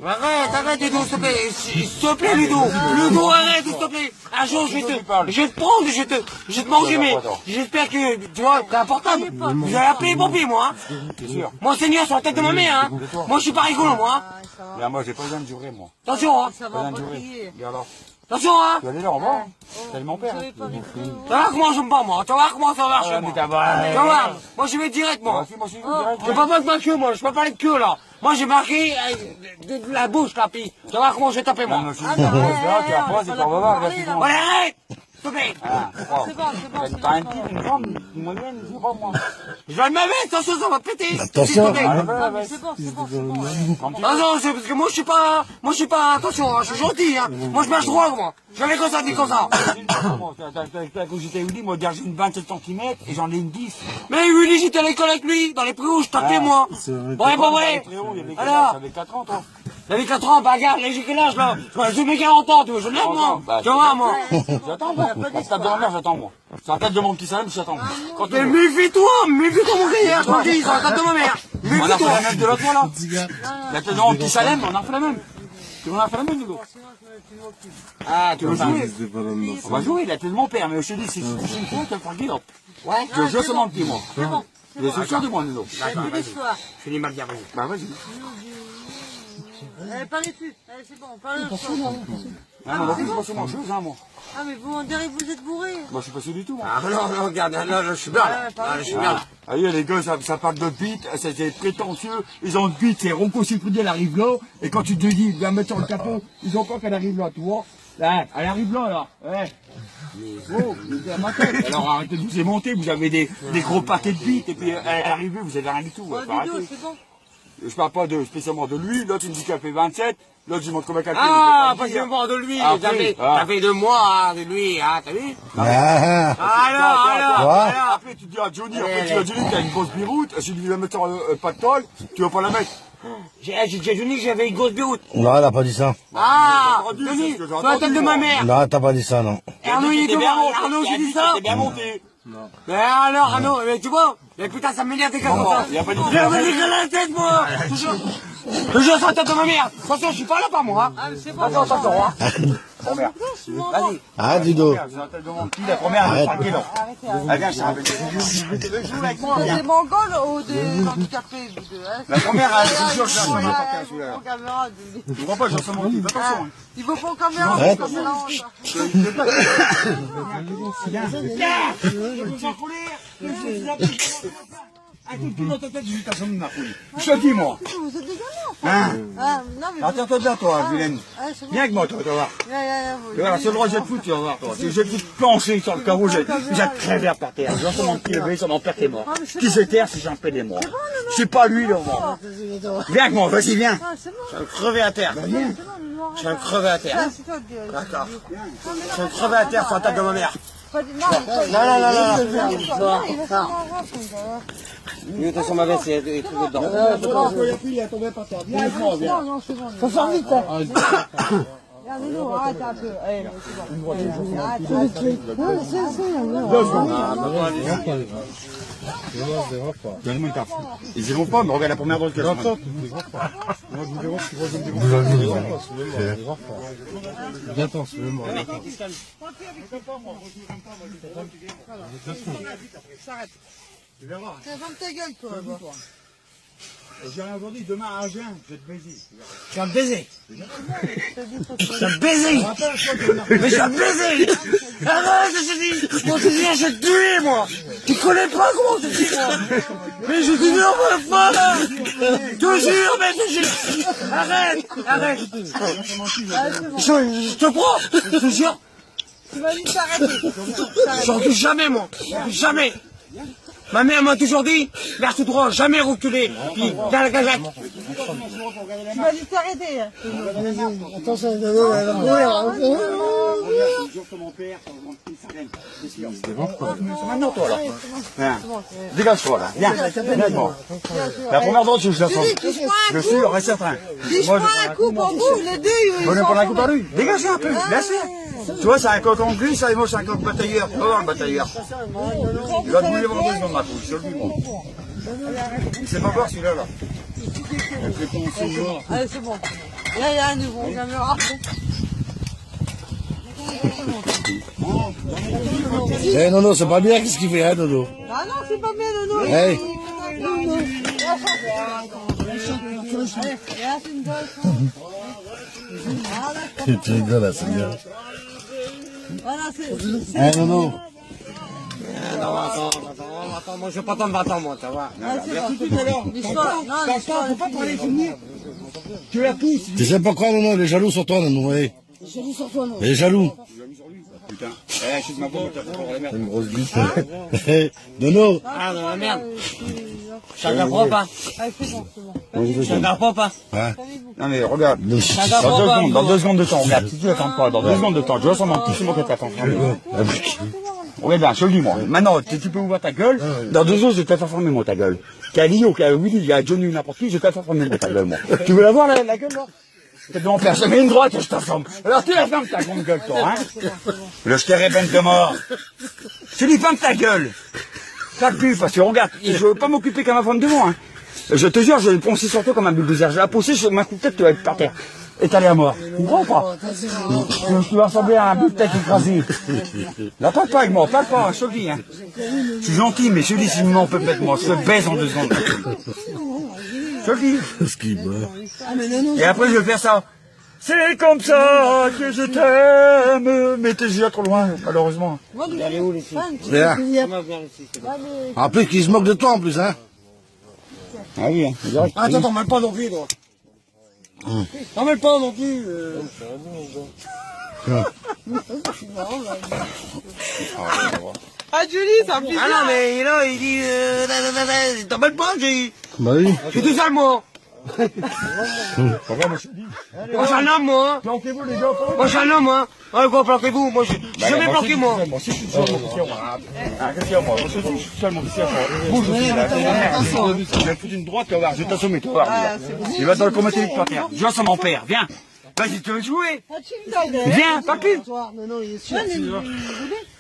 Arrête, arrête Ludo, s'il te plaît, s'il te plaît Ludo, Ludo arrête s'il te plaît, un jour je vais te prendre, je vais te manger, mais j'espère que, tu vois, t'es un portable, je vais appeler les pompiers moi, moi Seigneur sur la tête de ma mère, moi je suis pas rigolo moi. Là, moi j'ai pas besoin de jurer moi. Attention hein. Pas besoin de jurer. Et alors? Attention hein. Tu vas aller là en bas. C'est mon père. Tu vas voir comment je me bats moi, tu vas voir comment ça marche moi. Tu vas voir, moi je vais direct moi. Je peux pas mettre ma queue moi, je peux pas aller de queue là. Moi j'ai marqué de la bouche là, puis tu vas voir comment je vais taper moi. Tu vas c'est qu'on va voir. Allez arrête. S'il te plaît. C'est bon. T'as un petit, une grande, une moyenne, je sais pas moi. Je vais me mettre, attention ça va péter. Attention. C'est bon. Non, c'est parce que moi je suis pas, attention, je suis gentil, hein. Moi je marche droit, moi. Je vais comme ça, dis comme ça. Quand j'étais à Willy, moi j'ai une 27 cm et j'en ai une 10. Mais Willy, j'étais à l'école avec lui, dans les préaux, je tapais moi. Bon, pas vrai. Alors, J'avais 4 ans toi. j'avais 4 ans, bah regarde, j'ai quel âge là? J'ai mes 40 ans, tu vois, je lève moi. Tu vois, moi. J'attends moi. La table de ma mère, j'attends moi. Sur la tête de mon petit Salem, j'attends. Mais méfie-toi mon grillère, je te dis, sur la tête de ma mère. On a fait Méfie-toi. la même de l'autre fois là. La tête de mon petit Salem, on a fait la même. On a fait la même nous. Ah, tu veux jouer? On va jouer, la tête de mon père, mais je te dis, si je suis une fois, tu vas faire le guide. Ouais. Je joue sur mon petit moi. C'est bon. Je suis sûr de moi, nous. D'accord, vas-y. L'histoire. Je finis ma bière, vas-y. Bah vas-y. Parlez dessus. Allez, c'est bon, parlez dessus. Ah non, je suis pas sur mon chose, hein, moi. Ah, mais vous, on dirait que vous êtes bourré. Moi, je suis pas sûr du tout, moi. Ah non, regarde, là, je suis bien là. Là, je suis bien là. Ah, les gars, ça parle de bite, c'est prétentieux. Ils ont de bite, c'est Rocco Siffredi, elle arrive là. Et quand tu te dis, viens mettre sur le capot, ils ont peur qu'elle arrive là, tu vois. Là, elle arrive là. Ouais. Oh, c'est à ma tête. Alors arrêtez de vous émonter, vous avez des gros paquets de bites, et puis elle arrive, vous avez rien du tout. Oh, Faut arrêter. c'est bon. Je parle pas spécialement de lui, l'autre il me dit qu'elle fait 27, l'autre je lui montre combien qu'elle fait. Ah, parce que je me parle de lui, ça fait 2 mois, de lui, hein, t'as vu? Alors. Après tu dis à Johnny, t'as une grosse biroute, si tu veux mettre pas de tôle, tu vas pas la mettre. J'ai Johnny que j'avais une grosse biroute. Non, elle a pas dit ça. Ah, Johnny, sur la tête de ma mère. Non, t'as pas dit ça, non. Arnaud, il est devant, Arnaud, j'ai dit ça. T'es bien monté. Non. Mais alors, Arnaud, mais tu vois, mais putain, ça m'énerve des gars comme ça. Il a pas dit J'ai remis la tête, moi. Je joue sur la tête de ma mère. Attention, je suis pas là, pas moi. Ah, mais c'est bon. Attention, hein. Vas-y. Arrête, Ludo. La première, elle est tranquille. Elle vient, je t'arrête. Des Mongols ou des handicapés, vous deux, hein? La première, elle est sûre que je suis En caméra, Je vois pas, j'en sais mon type, attention. il vous faut en caméra, Arrête. comme ça. Un coup de pied dans ta tête, j'ai vu ta somme de ma pouille. Je te dis, moi. Vous êtes des gamins. Hein? Ah, non, mais. Attends-toi bien, toi, Vilaine. Ah, c'est bon. Viens avec moi, toi, tu vas voir. Tu vas voir, c'est le droit que je vais te foutre, tu vas voir, toi. Si je vais te plancher sur le carreau, j'ai te crever par terre. J'ai sur mon pied levé, sur mon père, t'es mort. Qui se terre si j'en fais des morts. C'est pas lui, là, moi. Viens avec moi, vas-y, viens. Ah, c'est bon. Je vais me crever à terre. Viens. Je vais me crever à terre. Ah, c'est toi qui. D'accord. Je vais me crever à terre sur la tête de ma mère. Non, Il était sur ma veste, il y a des trucs dedans. Il est tombé par terre. Viens avec moi, viens. non, c'est bon. Faut faire vite, hein. Regardez-nous, arrête un peu. Allez, c'est bon. Arrête, Donne-moi une tarte. Ils y vont pas, mais regarde la première dose qu'elle a. Bientôt, suivez-moi. Tu verras. ferme ta gueule, toi. J'ai rien aujourd'hui, demain à Agen, je vais te baiser. Je vais me baiser. Je vais me baiser. Mais je vais me baiser. Arrête, je te dis. Moi, je te dis, je vais te tuer, moi. Tu connais pas comment je te dis, moi. Mais je te jure, ma femme. Je te jure, mais je te jure. Arrête. Je te prends. Je te jure. Tu vas vite t'arrêter. J'en touche jamais, moi. Jamais. Ma mère m'a toujours dit, vers tout droit, jamais reculer. Puis, dans la gazac. Tu vas vite t'arrêter. Attention, Maintenant, toi, là. Viens. Dégage-toi, là. Viens. Viens avec moi. La première dose, je la sens. Je suis sûr et certain. Si je prends un coup pour vous, les deux, ils On est sont pas un coup par lui. Dégagez un peu. Laissez. Tu vois, c'est un coq en gris, ça, et moi, c'est un coq batailleur. Tu vas voir le batailleur. Il va te bouler vendredi dans ma couche, je te le dis, moi. Il sait pas voir celui-là, là. Allez, c'est bon. Là, il y a un nouveau, caméra. Eh, Nono, c'est pas bien, qu'est-ce qu'il fait, hein, Nono? Ah non, c'est pas bien, Nono. Hey. Nono. Là, c'est une bonne chose. Tu rigoles, là, c'est bien. Voilà, c'est... Eh, Nono. Attends, moi je vais pas t'en battre, moi, ça va. Ah, c'est bon. L'histoire, non, l'histoire, Faut pas parler finir. Tu la pousses. Tu sais pas quoi, Nono, il est jaloux sur toi, Nono, hey. Il est jaloux. Putain. Eh, je suis ma bombe, t'as pas pour la merde. Une grosse bite. Hey, Nono. Ah, dans la merde. Chacun propre, hein. Allez, c'est bon, c'est bon. Chacun propre, hein. Hein? Non mais regarde. Chacun propre, hein. Dans 2 secondes de temps, regarde, si tu attends pas, dans 2 secondes de temps, je ressens mon petit, c'est moi qui t'attends. Regarde bien, je te le dis moi. Maintenant, tu peux ouvrir ta gueule. Dans 2 jours, je vais te faire former moi ta gueule. Kali, au cas où il y a Johnny ou n'importe qui, je vais te faire former moi ta gueule moi. Tu veux la voir la gueule là? T'es devant faire jamais une droite et je t'assomme. Alors tu la fermes ta grande gueule toi, hein? Le je te répète de mort. Je te dis ferme ta gueule. Pas de plus, parce que regarde, je veux pas m'occuper comme ma femme de moi, hein. Je te jure, je vais poncer sur toi comme un bulldozer. Je vais la pousser sur ma coup de tête, tu vas être par terre. Étalé à mort. Tu comprends ou pas? Tu vas ressembler à un bout de tête écrasé. Là, parle pas avec moi, parle pas, je te le dis, hein. Je suis gentil, mais je te dis, si on peut mettre moi, je te baise en 2 secondes. Je te le dis. Ce qu'il meurt. Et après, je vais faire ça. C'est comme ça que je t'aime. Mais t'es déjà trop loin, malheureusement. Allez où les filles? Bien. Comment bien les filles? En plus, qu'il se moque de toi, en plus, hein. Ah oui, hein. Attends, t'en mêles pas non plus, toi. T'en mêles pas non plus. Ah, Julie, ça me fait Ah non, mais là, il dit, t'en mêles pas, j'ai... Bah oui. Je suis tout seul, moi. Regarde, moi, je te dis. Moi, je suis un homme, moi. Planquez-vous, les gars, Moi, je suis un homme, hein. Ouais, quoi, planquez-vous. Moi, je suis jamais planqué, moi. Moi aussi, je suis seul, mon officier, moi. Ah, qu'est-ce qu'il y a, moi? Moi aussi, je suis seul, mon officier. Bouge aussi, là. Je vais foutre une droite, tu vas voir. Je vais t'assommer, tu vas voir. Il va dans le comité de par terre. Je vais mon père, viens. Vas-y, tu veux jouer? Viens, pas plus. Non, non, il est sûr.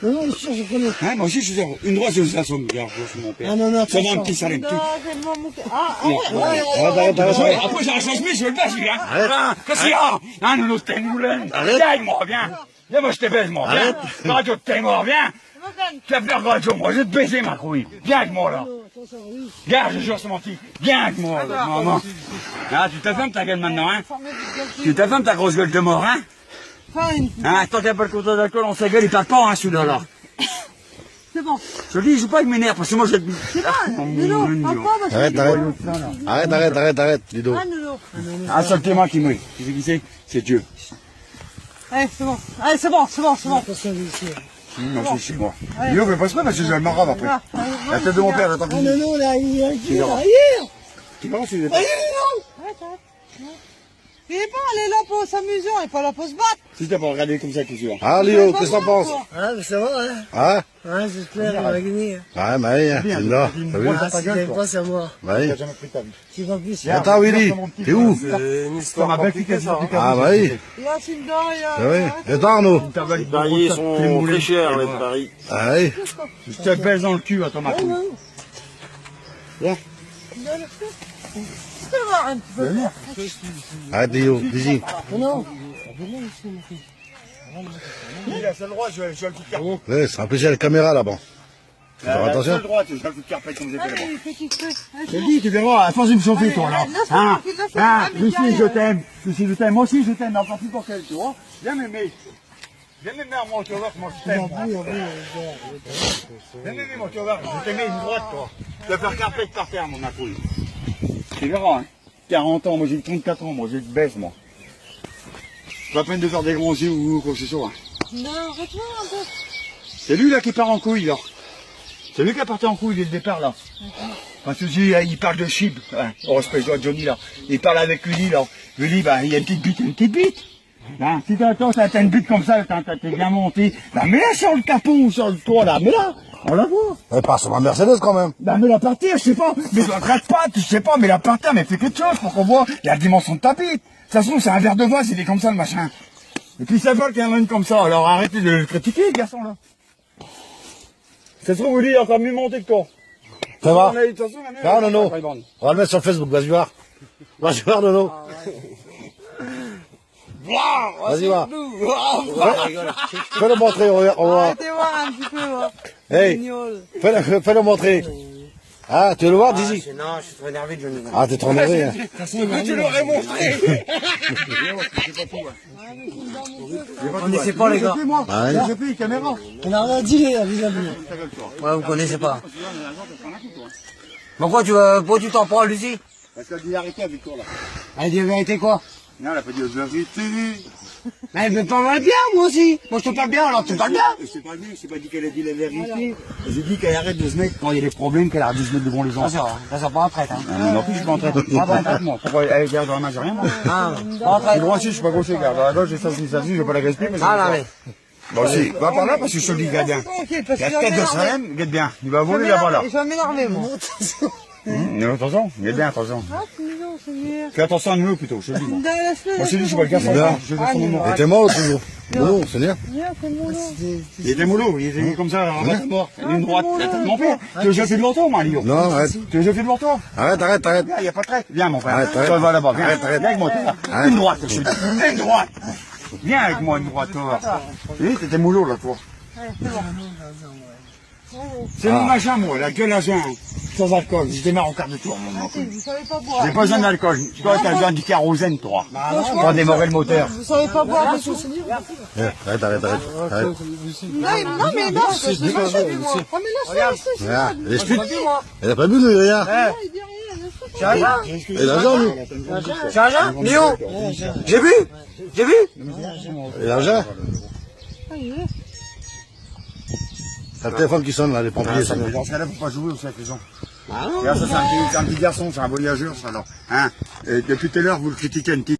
Hein, moi aussi, je suis sûr. Une droite, je vous assomme. Regarde, je suis mon père. non, non, Ça va un petit salem. Non, c'est mon mouquet. Ah, ouais. Ouais, après, j'ai un changement, je veux le passer, hein. Hein, qu'est-ce qu'il y a? Hein, nous, t'es moulin. Viens, moi, viens. Viens, moi, je te baise, moi. Viens. Radio, t'es mort, viens. Tu as peur, radio, moi, je vais te baiser, ma couille. Viens avec moi, là. Viens, je jure, c'est mon petit. Viens avec moi, là, maman. Ah, tu te fermes ta gueule maintenant, hein. Tu te fermes ta grosse gueule de mort, hein. Hein, tant qu'il n'y a pas le compteur d'alcool, on s'agueule, il parle pas, hein, celui-là, là. C'est bon. Je te dis, je joue pas avec mes nerfs, parce que moi, j'ai... C'est bon. Nuno, parle pas, parce que... Arrête, Ludo. Ah, Nuno. Un seul témoin qui mouille. Tu sais qui c'est? C'est Dieu. Allez, c'est bon. Allez, c'est bon. Non, c'est moi. Yo, mais passe pas parce que j'ai le marave après. La tête de mon père, j'attends qu'il... Non, là, il est Tu verras si Arrête. Il est pas, elle est là pour s'amuser, elle est pas là pour se battre. Si t'as pas regardé comme ça, qu'est-ce que tu Ah, Léo, qu'est-ce que t'en penses? Ah, mais ça va, hein. Hein? Ouais, j'espère, on va gagner. Ouais, bah oui, hein, c'est là. T'as vu? Ah, si t'aimes pas, c'est à moi. Bah oui. T'as jamais pris ta vie. Tu vas plus. Attends, Willy, t'es où? Une histoire Ma belle fille qui a Ah, bah oui. Là, c'est une dent, il y a... Bah oui. Attends, Arnaud. Les paris sont très chers, les paris. Ah oui. Je te baise dans le cul, attends ma couille. Tu peux voir un petit peu. Arrête, Léo, vas-y. Non. Il a seul droit, je vais le coup de carpette. Ouais, c'est un plaisir, la caméra, là-bas. Faut faire attention. Seul droit, je vais le coup de carpette comme j'ai fait là-bas. Allez, petit peu. Je te dis, tu verras, à force de me chauffer, toi, là. Hein, hein, Lucie, je t'aime. Lucie, je t'aime. Moi aussi, je t'aime, mais encore plus pour qu'elle, tu vois. Viens m'aimer. Viens m'aimer à moi, tu vas voir comment je t'aime. Viens m'aimer, moi, tu vas voir. Je vais t'aimer une droite, toi. Je vais faire carpette par terre, mon couille. Tu verras, hein. 40 ans, moi j'ai 34 ans, moi j'ai une baisse, moi. Pas peine de faire des grands yeux ou quoi que ce soit. Hein. Non, arrête-moi un peu. C'est lui là qui part en couille, là. C'est lui qui a parti en couille dès le départ, là. Parce que il parle de chib. Hein. Oh, respect, Johnny, là. Il parle avec Willy, là. Willy, bah, il y a une petite bite. Hein. Si t'as une bite comme ça, t'es bien monté. Bah, mets-la sur le capot ou sur le toit, là. Mets-la. On la voit. Elle passe sur ma Mercedes, quand même. Bah, mets-la par terre, je sais pas. Mais ne gratte pas, je sais pas, mets-la par terre, mais fais quelque chose pour qu'on voit la dimension de ta bite. De toute façon, c'est un verre de vase, il est comme ça, le machin. Et puis, ça vole qu'il y en a une comme ça. Alors, arrêtez de le critiquer, le garçon, là. Ça se trouve, Willy, il est encore mieux monté que toi. Ça va? De toute façon, la mienne, Non, elle est non, pas non. grande. On va le mettre sur Facebook, vas-y voir. Vas-y voir, Nono. Vas-y voir. Fais-le montrer, on va. Arrêtez voir un petit peu, hein. Hey, Mignol. fais-le montrer. Ah, tu veux le voir, Dizzy? Non, je suis trop énervé de Johnny. Ah, t'es trop énervé, hein. Tu l'aurais montré. Vous connaissez pas, les gars. Ah, ouais. J'ai pris caméra. On a rien dit, là, vis-à-vis. Ouais, vous connaissez pas. Pourquoi tu t'en prends, Lucie? Parce qu'elle dit arrêtez avec toi là. Elle dit la vérité, quoi? Non, elle a pas dit la vérité. Mais elle me parle bien, moi aussi. Moi, je te parle bien, alors tu parles bien. C'est pas bien, j'ai pas dit qu'elle a dit la vérité. J'ai dit qu'elle arrête de se mettre quand il y a des problèmes, qu'elle arrête de se mettre devant les gens. Bien sûr, ça sera pas en traite, hein. Non plus, je suis pas en traite. Pas en traite, moi. Pourquoi elle garde dans la main, j'ai rien, moi. Ah, pas en Je suis traite. droitier, je suis pas gaucher, garde. Dans la gauche, j'ai ça, je vais pas la gaspiller, mais Ah, non, mais. Bon, si, va par là, parce que je te le dis, garde bien. Tranquille, parce que La tête de Salem, garde bien. Il va voler là-bas, là. Je vais m'énerver, moi. Attention, garde bien, attention. Ah, c'est mignon, c'est mignon. Fais attention à nous, plutôt, je te le dis. moi. Laisse-le. Moi, je te dis, je suis pas le gars, Là. je vais son moment. Il était mort, toujours. Nono, c'est bien. Viens, c'est mon lot. Il était mollo, il était comme ça, en bas, mort. Une droite, mon père. Tu veux que je fais devant toi, moi, Lyon? Non, arrête. Tu veux que je fais devant toi? Arrête, arrête, arrête. Il n'y a pas de trait. Viens, mon frère. Arrête, arrête. Toi, va là-bas. Viens, Arrête, arrête. viens avec moi. Arrête. Une droite, je te dis. Une droite. Viens avec moi, une droite, toi. Oui, t'étais mollo, là, toi. C'est mon machin, moi, la gueule à jeun. Sans alcool. Je démarre en quart de tour, mon enfant. Vous savez pas boire. J'ai pas besoin d'alcool. Toi, t'as besoin du kérosène, toi. Pour démarrer le moteur. Vous savez pas boire, parce que c'est dur. Arrête, arrête, arrête. Arrête. Non, mais non, je l'ai pas fait, moi. Ah, mais laisse-le, Regarde, il explique. Il a pas bu, lui, regarde. il dit rien, laisse-le. J'ai rien. Il a l'argent, lui. J'ai rien. Léon. J'ai vu. J'ai vu. Il a l'argent. Ah, il est. T'as le téléphone qui sonne, là, les pompiers. ça. Dans ce cas-là, faut pas jouer aussi avec les gens. Regarde, ça, c'est un petit garçon, c'est un voyageur, ça, alors. Hein? Depuis tout à l'heure, vous le critiquez un petit